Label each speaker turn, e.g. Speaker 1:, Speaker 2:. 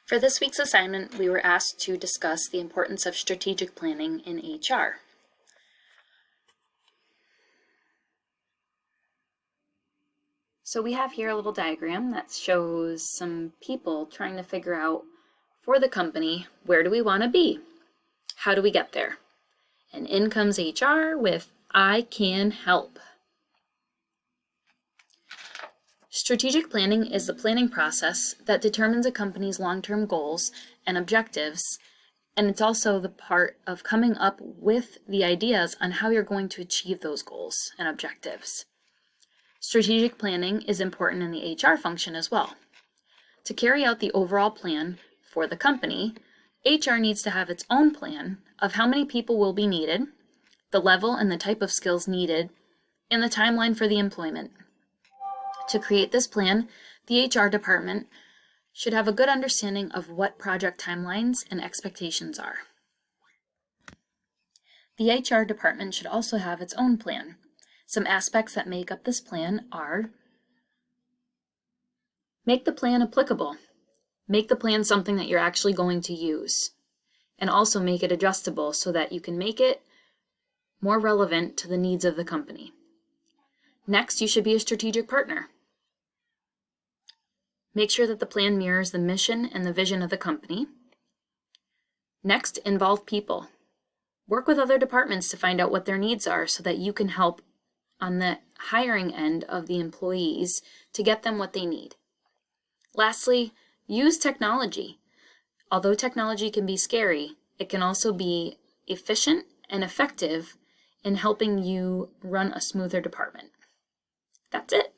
Speaker 1: For this week's assignment, we were asked to discuss the importance of strategic planning in HR. So we have here a little diagram that shows some people trying to figure out for the company, where do we want to be? How do we get there? And in comes HR with, I can help. Strategic planning is the planning process that determines a company's long-term goals and objectives, and it's also the part of coming up with the ideas on how you're going to achieve those goals and objectives. Strategic planning is important in the HR function as well. To carry out the overall plan for the company, HR needs to have its own plan of how many people will be needed, the level and the type of skills needed, and the timeline for the employment. To create this plan, the HR department should have a good understanding of what project timelines and expectations are. The HR department should also have its own plan. Some aspects that make up this plan are: make the plan applicable. Make the plan something that you're actually going to use, and also make it adjustable so that you can make it more relevant to the needs of the company. Next, you should be a strategic partner. Make sure that the plan mirrors the mission and the vision of the company. Next, involve people. Work with other departments to find out what their needs are so that you can help on the hiring end of the employees to get them what they need. Lastly, use technology. Although technology can be scary, it can also be efficient and effective in helping you run a smoother department. That's it.